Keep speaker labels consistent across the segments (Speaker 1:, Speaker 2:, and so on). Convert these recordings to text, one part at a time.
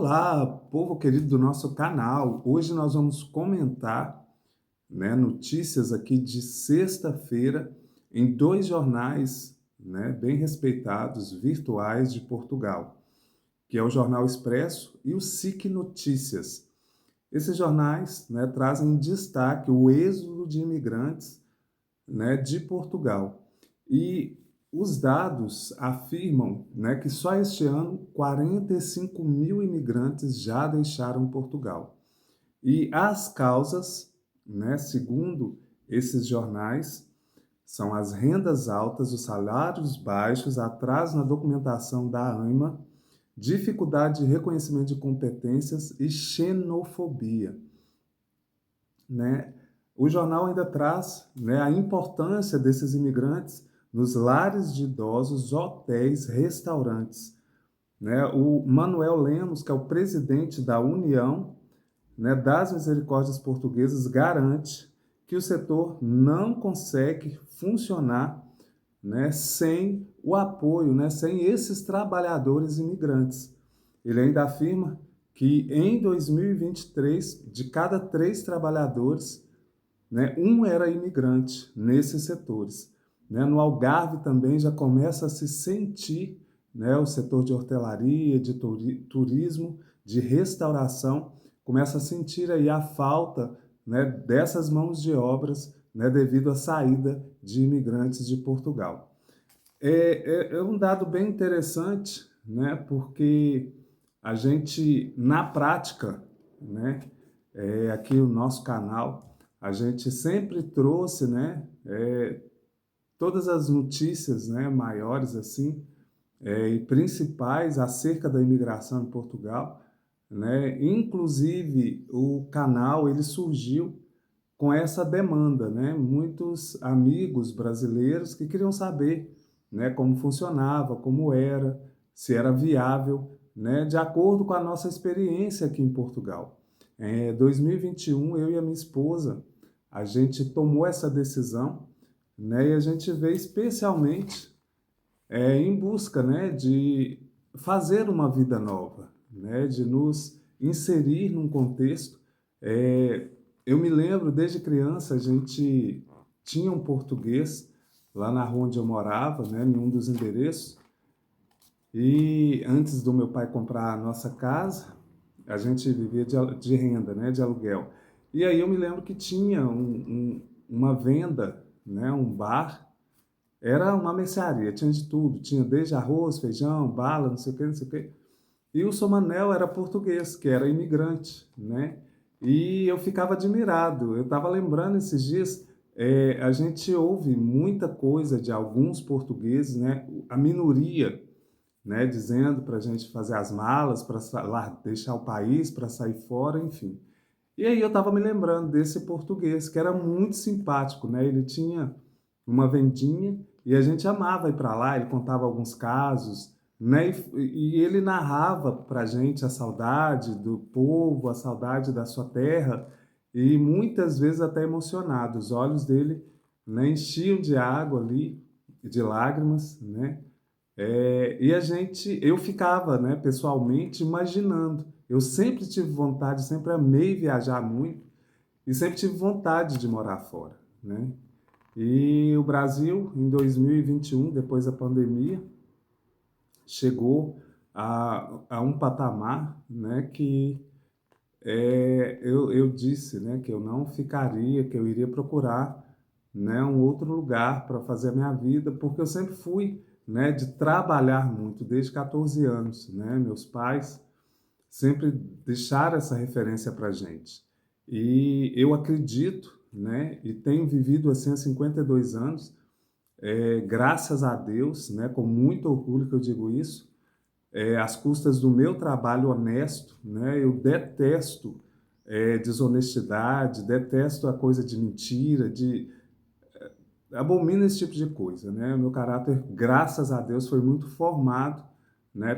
Speaker 1: Olá, povo querido do nosso canal. Hoje nós vamos comentar, notícias aqui de sexta-feira em dois jornais, bem respeitados, virtuais de Portugal, que é o Jornal Expresso e o SIC Notícias. Esses jornais, trazem em destaque o êxodo de imigrantes, de Portugal. E os dados afirmam, que só este ano 45 mil imigrantes já deixaram Portugal. E as causas, segundo esses jornais, são as rendas altas, os salários baixos, atraso na documentação da ANMA, dificuldade de reconhecimento de competências e xenofobia. O jornal ainda traz, a importância desses imigrantes nos lares de idosos, hotéis, restaurantes. O Manuel Lemos, que é o presidente da União, das Misericórdias Portuguesas, garante que o setor não consegue funcionar, sem o apoio, sem esses trabalhadores imigrantes. Ele ainda afirma que em 2023, de cada 3 trabalhadores, um era imigrante nesses setores. No Algarve também já começa a se sentir, o setor de hotelaria, de turismo, de restauração, começa a sentir aí a falta, dessas mãos de obras, devido à saída de imigrantes de Portugal. É um dado bem interessante, porque a gente, na prática, aqui o nosso canal, a gente sempre trouxe, todas as notícias, maiores assim, e principais acerca da imigração em Portugal, Inclusive o canal ele surgiu com essa demanda, Muitos amigos brasileiros que queriam saber, como funcionava, como era, se era viável, de acordo com a nossa experiência aqui em Portugal. Em 2021, eu e a minha esposa, a gente tomou essa decisão, e a gente veio especialmente em busca, de fazer uma vida nova, de nos inserir num contexto. Eu me lembro, desde criança, a gente tinha um português lá na rua onde eu morava, em um dos endereços, e antes do meu pai comprar a nossa casa, a gente vivia de renda, de aluguel. E aí eu me lembro que tinha uma venda, um bar, era uma mercearia, tinha de tudo, tinha desde arroz, feijão, bala, não sei o quê, não sei o quê. E o seu Manel era português, que era imigrante, E eu ficava admirado. Eu estava lembrando esses dias, a gente ouve muita coisa de alguns portugueses, A minoria, dizendo para a gente fazer as malas, para deixar o país, para sair fora, enfim. E aí eu estava me lembrando desse português, que era muito simpático, Ele tinha uma vendinha e a gente amava ir para lá, ele contava alguns casos, e ele narrava para a gente a saudade do povo, a saudade da sua terra, e muitas vezes até emocionado. Os olhos dele, enchiam de água ali, de lágrimas, e eu ficava, pessoalmente imaginando. Eu sempre tive vontade, sempre amei viajar muito e sempre tive vontade de morar fora, E o Brasil, em 2021, depois da pandemia, chegou a um patamar, que eu disse, que eu não ficaria, que eu iria procurar, um outro lugar para fazer a minha vida, porque eu sempre fui, de trabalhar muito, desde 14 anos, Meus pais sempre deixaram essa referência para a gente. E eu acredito, e tenho vivido assim há 52 anos, graças a Deus, com muito orgulho que eu digo isso, às custas do meu trabalho honesto, eu detesto desonestidade, detesto a coisa de mentira, abomino esse tipo de coisa, Meu caráter, graças a Deus, foi muito formado,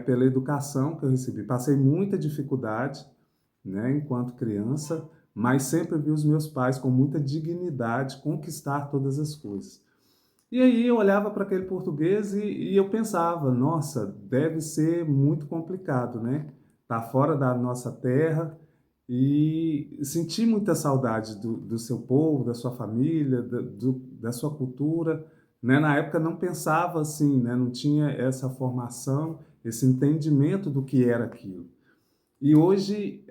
Speaker 1: pela educação que eu recebi. Passei muita dificuldade, enquanto criança, mas sempre vi os meus pais com muita dignidade conquistar todas as coisas. E aí eu olhava para aquele português e eu pensava, nossa, deve ser muito complicado, tá fora da nossa terra e senti muita saudade do seu povo, da sua família, da sua cultura, né? Na época não pensava assim, né? Não tinha essa formação, esse entendimento do que era aquilo. E hoje,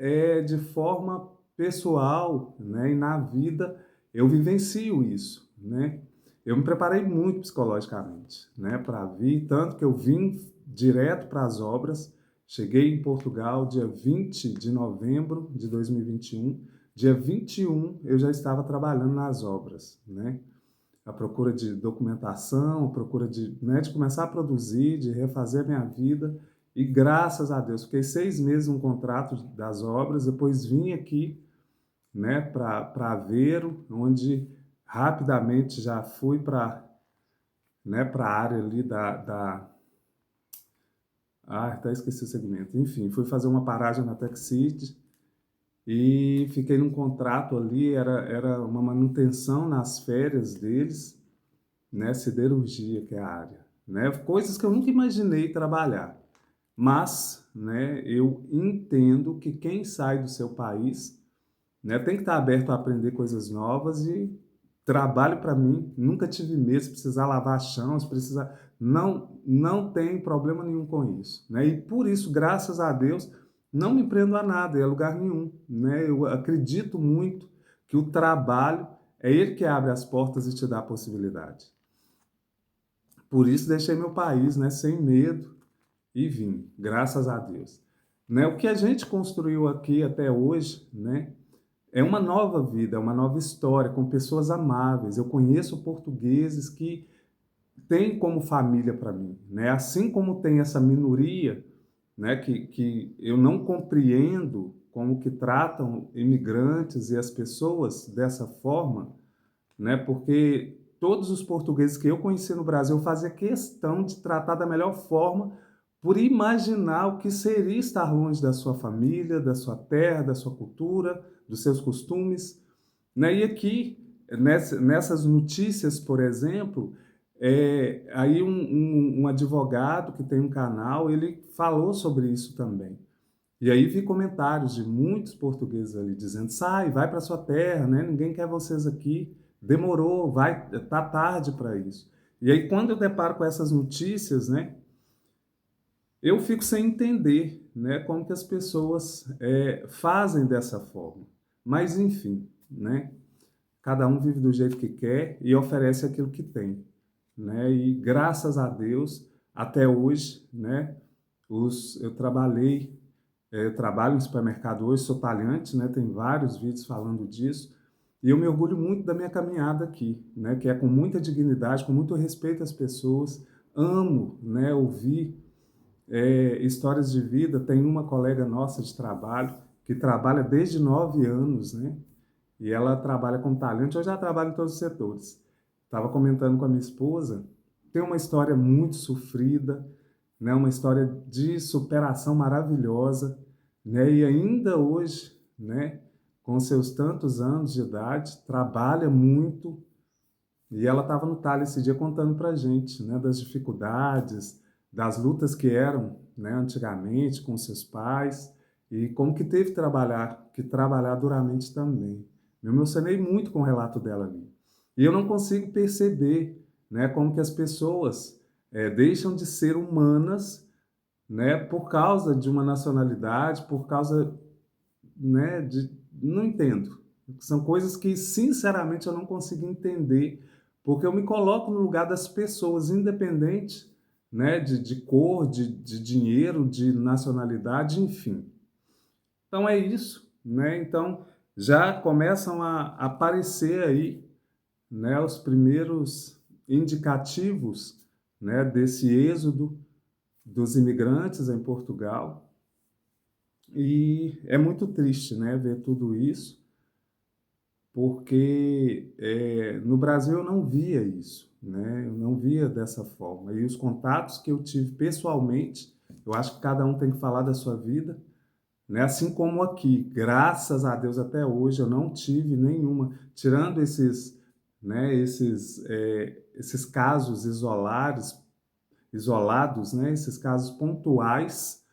Speaker 1: de forma pessoal, né, e na vida, eu vivencio isso, né? Eu me preparei muito psicologicamente, né, para vir, tanto que eu vim direto para as obras. Cheguei em Portugal dia 20 de novembro de 2021. Dia 21 eu já estava trabalhando nas obras, né? À procura de documentação, à procura de, né, de começar a produzir, de refazer a minha vida. E graças a Deus, fiquei 6 meses no contrato das obras, depois vim aqui, né, para Aveiro, onde rapidamente já fui para, né, para a área ali até esqueci o segmento. Enfim, fui fazer uma paragem na Tech City e fiquei num contrato ali, era uma manutenção nas férias deles, né, siderurgia, que é a área, né, coisas que eu nunca imaginei trabalhar. Mas, né, eu entendo que quem sai do seu país, né, tem que estar aberto a aprender coisas novas e trabalho para mim, nunca tive medo, se precisar lavar chão, se precisar, não tem problema nenhum com isso, né? E por isso, graças a Deus, não me prendo a nada, a lugar nenhum, né? Eu acredito muito que o trabalho é ele que abre as portas e te dá a possibilidade. Por isso deixei meu país, né, sem medo e vim, graças a Deus. Né? O que a gente construiu aqui até hoje, né, é uma nova vida, é uma nova história, com pessoas amáveis. Eu conheço portugueses que têm como família para mim, né? Assim como tem essa minoria, né, que eu não compreendo como que tratam imigrantes e as pessoas dessa forma, né? Porque todos os portugueses que eu conheci no Brasil fazia questão de tratar da melhor forma por imaginar o que seria estar longe da sua família, da sua terra, da sua cultura, dos seus costumes, né? E aqui, nessas notícias, por exemplo, aí um advogado que tem um canal, ele falou sobre isso também. E aí vi comentários de muitos portugueses ali dizendo: sai, vai para sua terra, né? Ninguém quer vocês aqui. Demorou, vai, tá tarde para isso. E aí quando eu deparo com essas notícias, né? Eu fico sem entender, né? Como que as pessoas fazem dessa forma. Mas enfim, né? Cada um vive do jeito que quer e oferece aquilo que tem, né? E graças a Deus, até hoje, né? Eu trabalho em supermercado hoje, sou talhante, né? Tem vários vídeos falando disso. E eu me orgulho muito da minha caminhada aqui, né? Que é com muita dignidade, com muito respeito às pessoas. Amo, né? Ouvir histórias de vida. Tem uma colega nossa de trabalho que trabalha desde 9 anos, né? E ela trabalha como talhante. Eu já trabalho em todos os setores. Estava comentando com a minha esposa. Tem uma história muito sofrida, né? Uma história de superação maravilhosa, né? E ainda hoje, né? Com seus tantos anos de idade, trabalha muito. E ela estava no talho esse dia contando para a gente, né? Das dificuldades, das lutas que eram, né? Antigamente com seus pais e como que teve que trabalhar duramente também. Eu me emocionei muito com o relato dela ali. E eu não consigo perceber, né? Como que as pessoas deixam de ser humanas, né, por causa de uma nacionalidade, por causa, né, de... Não entendo. São coisas que, sinceramente, eu não consigo entender, porque eu me coloco no lugar das pessoas, independente, né, de cor, de dinheiro, de nacionalidade, enfim. Então é isso, né? Então já começam a aparecer aí, né, os primeiros indicativos, né, desse êxodo dos imigrantes em Portugal. E é muito triste, né, ver tudo isso, porque no Brasil eu não via isso, né, eu não via dessa forma. E os contatos que eu tive pessoalmente, eu acho que cada um tem que falar da sua vida, né, assim como aqui, graças a Deus até hoje eu não tive nenhuma, tirando esses casos isolados, né, esses casos pontuais.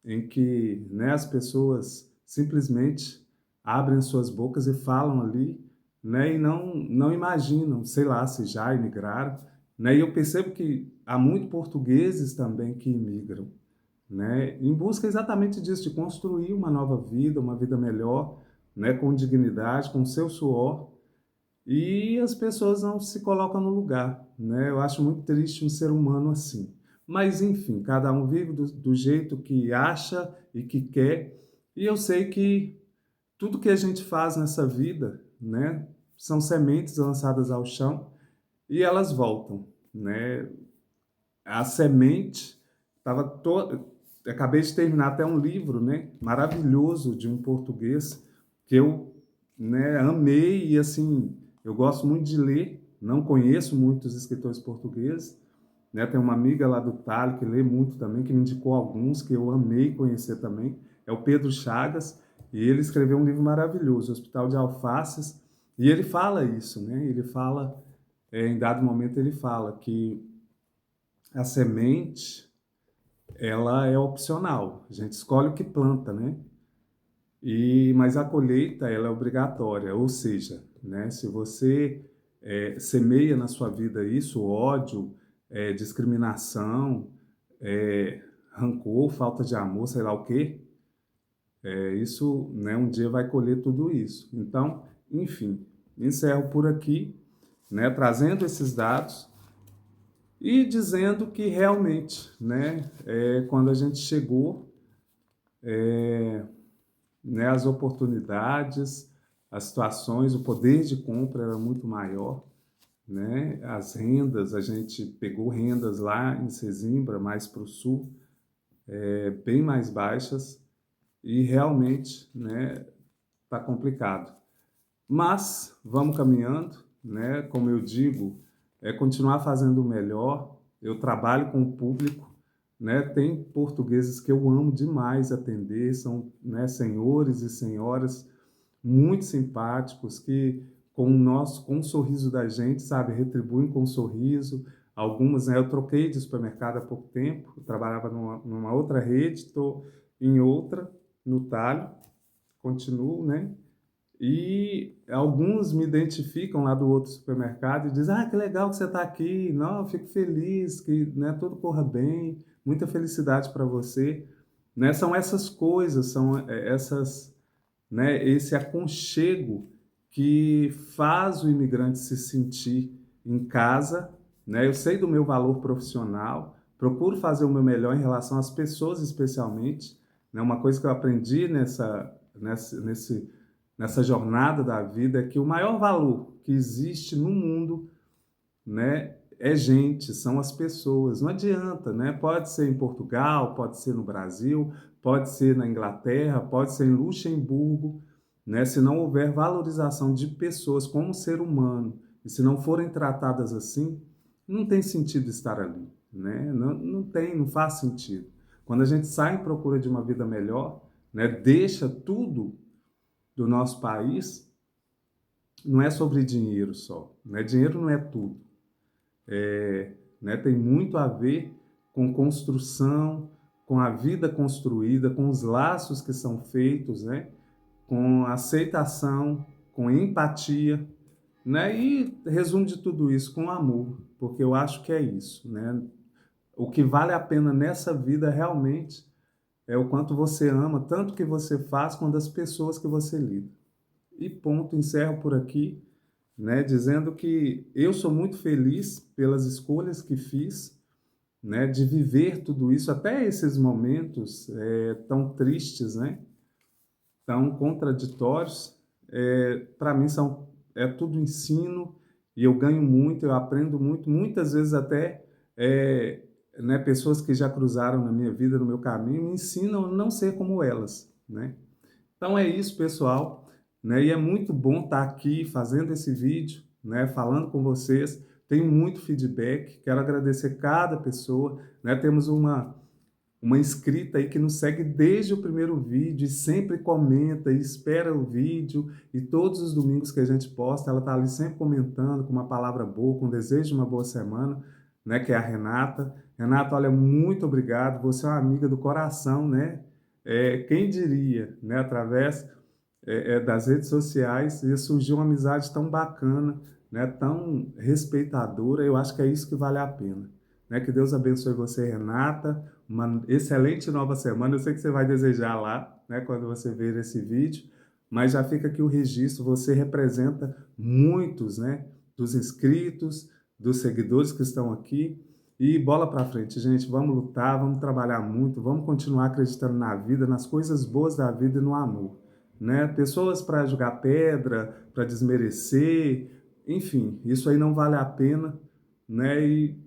Speaker 1: em que, né, as pessoas simplesmente abrem suas bocas e falam ali, né, e não imaginam, sei lá, se já imigraram, né, e eu percebo que há muitos portugueses também que imigram, né, em busca exatamente disso, de construir uma nova vida, uma vida melhor, né, com dignidade, com seu suor, e as pessoas não se colocam no lugar, né? Eu acho muito triste um ser humano assim. Mas, enfim, cada um vive do jeito que acha e que quer. E eu sei que tudo que a gente faz nessa vida, né, são sementes lançadas ao chão e elas voltam, né? A semente estava toda. Acabei de terminar até um livro, né, maravilhoso de um português que eu, né, amei e assim eu gosto muito de ler. Não conheço muitos escritores portugueses, né? Tem uma amiga lá do Talho que lê muito também, que me indicou alguns que eu amei conhecer também. É o Pedro Chagas e ele escreveu um livro maravilhoso, Hospital de Alfaces, e ele fala isso, né? Ele fala, em dado momento ele fala que a semente, ela é opcional. A gente escolhe o que planta, né? Mas a colheita, ela é obrigatória. Ou seja, né? Se você semeia na sua vida isso, ódio, discriminação, rancor, falta de amor, sei lá o quê, isso, né? Um dia vai colher tudo isso. Então, enfim, encerro por aqui, né? Trazendo esses dados e dizendo que realmente, né, quando a gente chegou, né, as oportunidades, as situações, o poder de compra era muito maior, né? As rendas, a gente pegou rendas lá em Sesimbra, mais para o sul, bem mais baixas e realmente, né, está complicado. Mas vamos caminhando, né? Como eu digo, é continuar fazendo o melhor. Eu trabalho com o público, né? Tem portugueses que eu amo demais atender, são, né, senhores e senhoras muito simpáticos que com o sorriso da gente, sabe, retribuem com um sorriso. Algumas, né, eu troquei de supermercado há pouco tempo, eu trabalhava numa outra rede, estou em outra, no Talho, continuo, né? E alguns me identificam lá do outro supermercado e dizem: Ah, que legal que você está aqui. Não, eu fico feliz que, né, tudo corra bem. Muita felicidade para você. Né? São essas coisas, são essas, né, esse aconchego que faz o imigrante se sentir em casa. Né? Eu sei do meu valor profissional, procuro fazer o meu melhor em relação às pessoas, especialmente. Né? Uma coisa que eu aprendi nessa jornada da vida é que o maior valor que existe no mundo, né, é gente, são as pessoas. Não adianta, né? Pode ser em Portugal, pode ser no Brasil, pode ser na Inglaterra, pode ser em Luxemburgo, né? Se não houver valorização de pessoas como ser humano e se não forem tratadas assim, não tem sentido estar ali, né? Não tem, não faz sentido. Quando a gente sai em procura de uma vida melhor, né, deixa tudo do nosso país, não é sobre dinheiro só, né? Dinheiro não é tudo, né? Tem muito a ver com construção, com a vida construída, com os laços que são feitos, né? Com aceitação, com empatia, né? E resumo de tudo isso com amor, porque eu acho que é isso, né? O que vale a pena nessa vida realmente é o quanto você ama, tanto que você faz, quanto as pessoas que você lida. E ponto, encerro por aqui, né, dizendo que eu sou muito feliz pelas escolhas que fiz, né, de viver tudo isso, até esses momentos tão tristes, né, tão contraditórios, para mim é tudo ensino e eu ganho muito, eu aprendo muito, muitas vezes até né, pessoas que já cruzaram na minha vida, no meu caminho, me ensinam a não ser como elas, né? Então é isso, pessoal, né? E é muito bom estar aqui fazendo esse vídeo, né? Falando com vocês. Tenho muito feedback. Quero agradecer cada pessoa, né? Temos uma inscrita aí que nos segue desde o primeiro vídeo e sempre comenta e espera o vídeo, e todos os domingos que a gente posta, ela está ali sempre comentando com uma palavra boa, com um desejo de uma boa semana, né? Que é a Renata. Renata, olha, muito obrigado. Você é uma amiga do coração, né? quem diria, né, através das redes sociais, ia surgir uma amizade tão bacana, né, tão respeitadora. Eu acho que é isso que vale a pena. Né? Que Deus abençoe você, Renata. Uma excelente nova semana. Eu sei que você vai desejar lá, né, quando você ver esse vídeo, mas já fica aqui o registro. Você representa muitos, né, dos inscritos, dos seguidores que estão aqui. E bola para frente, gente. Vamos lutar, vamos trabalhar muito, vamos continuar acreditando na vida, nas coisas boas da vida e no amor. Né? Pessoas para jogar pedra, para desmerecer, enfim, isso aí não vale a pena, né? E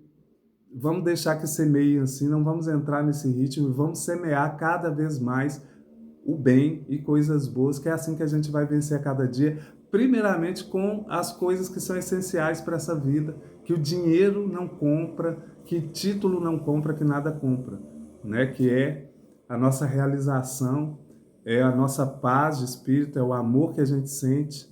Speaker 1: vamos deixar que semeie assim, não vamos entrar nesse ritmo, vamos semear cada vez mais o bem e coisas boas, que é assim que a gente vai vencer a cada dia, primeiramente com as coisas que são essenciais para essa vida, que o dinheiro não compra, que título não compra, que nada compra, né? Que é a nossa realização, é a nossa paz de espírito, é o amor que a gente sente,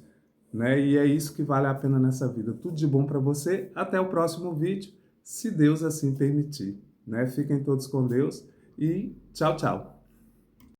Speaker 1: né? E é isso que vale a pena nessa vida. Tudo de bom para você. Até o próximo vídeo, se Deus assim permitir, né? Fiquem todos com Deus e tchau, tchau.